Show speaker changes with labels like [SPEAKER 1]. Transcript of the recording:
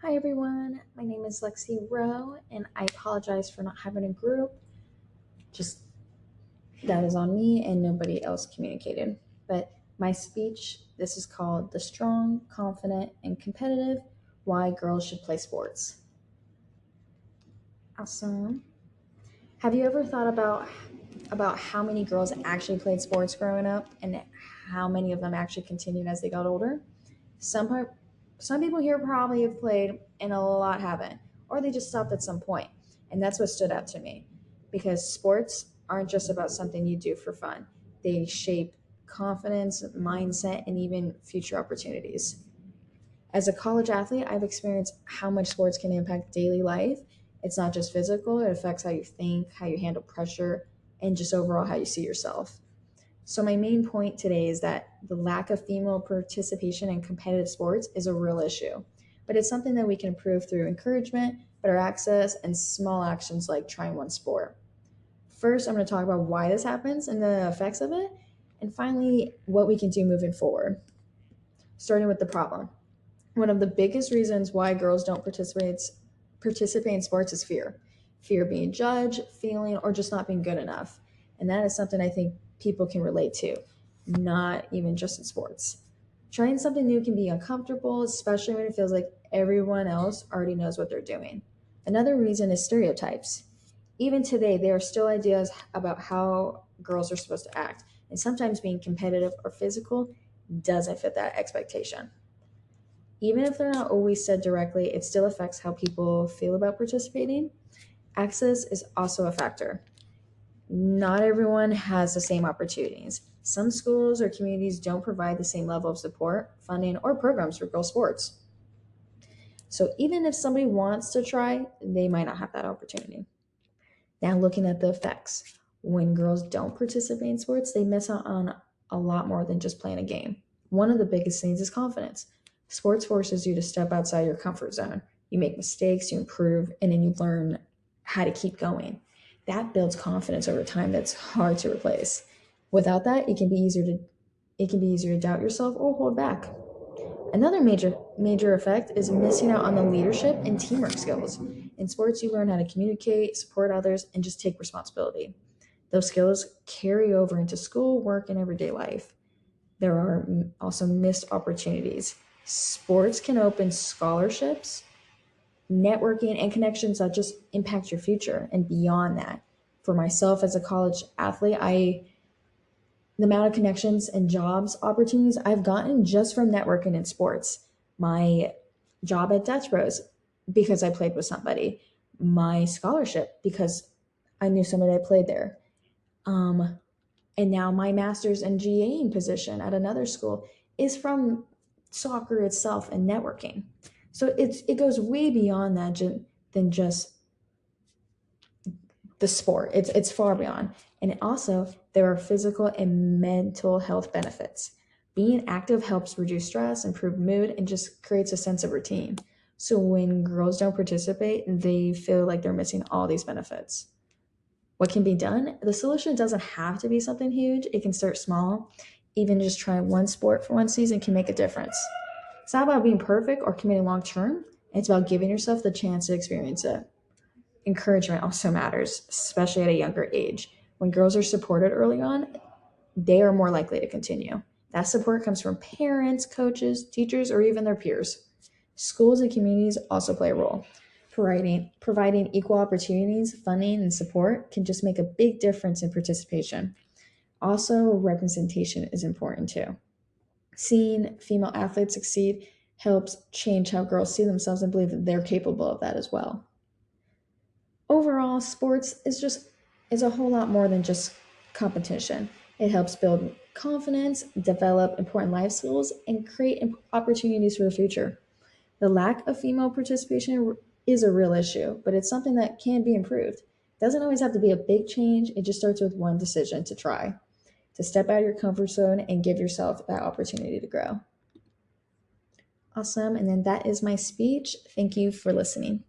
[SPEAKER 1] Hi everyone, my name is Lexi Rowe, and I apologize for not having a group. Just that is on me, and nobody else communicated. But my speech, this is called The Strong, Confident, and Competitive Why Girls Should Play Sports. Awesome. Have you ever thought about how many girls actually played sports growing up and how many of them actually continued as they got older? Some part, some people here probably have played and a lot haven't, or they just stopped at some point. And that's what stood out to me because sports aren't just about something you do for fun. They shape confidence, mindset, and even future opportunities. As a college athlete, I've experienced how much sports can impact daily life. It's not just physical, it affects how you think, how you handle pressure, and just overall how you see yourself. So, my main point today is that the lack of female participation in competitive sports is a real issue, but it's something that we can improve through encouragement, better access, and small actions like trying one sport. First, I'm going to talk about why this happens and the effects of it, and finally, what we can do moving forward. Starting with the problem. One of the biggest reasons why girls don't participate in sports is fear. Fear of being judged, failing, or just not being good enough. And that is something I think people can relate to, not even just in sports. Trying something new can be uncomfortable, especially when it feels like everyone else already knows what they're doing. Another reason is stereotypes. Even today, there are still ideas about how girls are supposed to act, and sometimes being competitive or physical doesn't fit that expectation. Even if they're not always said directly, it still affects how people feel about participating. Access is also a factor. Not everyone has the same opportunities. Some schools or communities don't provide the same level of support, funding, or programs for girls' sports. So even if somebody wants to try, they might not have that opportunity. Now, looking at the effects. When girls don't participate in sports, they miss out on a lot more than just playing a game. One of the biggest things is confidence. Sports forces you to step outside your comfort zone. You make mistakes, you improve, and then you learn how to keep going. That builds confidence over time that's hard to replace. Without that, it can be easier to doubt yourself or hold back. Another major effect is missing out on the leadership and teamwork skills. In sports, you learn how to communicate, support others, and just take responsibility. Those skills carry over into school, work, and everyday life. There are also missed opportunities. Sports can open scholarships, networking, and connections that just impact your future and beyond that. For myself as a college athlete, the amount of connections and jobs opportunities I've gotten just from networking in sports. My job at Dutch Bros because I played with somebody. My scholarship because I knew somebody that played there. Um, and now my master's and GAing position at another school is from soccer itself and networking. So it goes way beyond that than just the sport. It's far beyond. And also there are physical and mental health benefits. Being active helps reduce stress, improve mood, and just creates a sense of routine. So when girls don't participate, they feel like they're missing all these benefits. What can be done? The solution doesn't have to be something huge. It can start small. Even just trying one sport for one season can make a difference. It's not about being perfect or committing long term. It's about giving yourself the chance to experience it. Encouragement also matters, especially at a younger age. When girls are supported early on, they are more likely to continue. That support comes from parents, coaches, teachers, or even their peers. Schools and communities also play a role. Providing equal opportunities, funding, and support can just make a big difference in participation. Also, representation is important too. Seeing female athletes succeed helps change how girls see themselves and believe that they're capable of that as well. Overall, sports is a whole lot more than just competition. It helps build confidence, develop important life skills, and create opportunities for the future. The lack of female participation is a real issue, but it's something that can be improved. It doesn't always have to be a big change. It just starts with one decision to try, to step out of your comfort zone and give yourself that opportunity to grow. Awesome. And then that is my speech. Thank you for listening.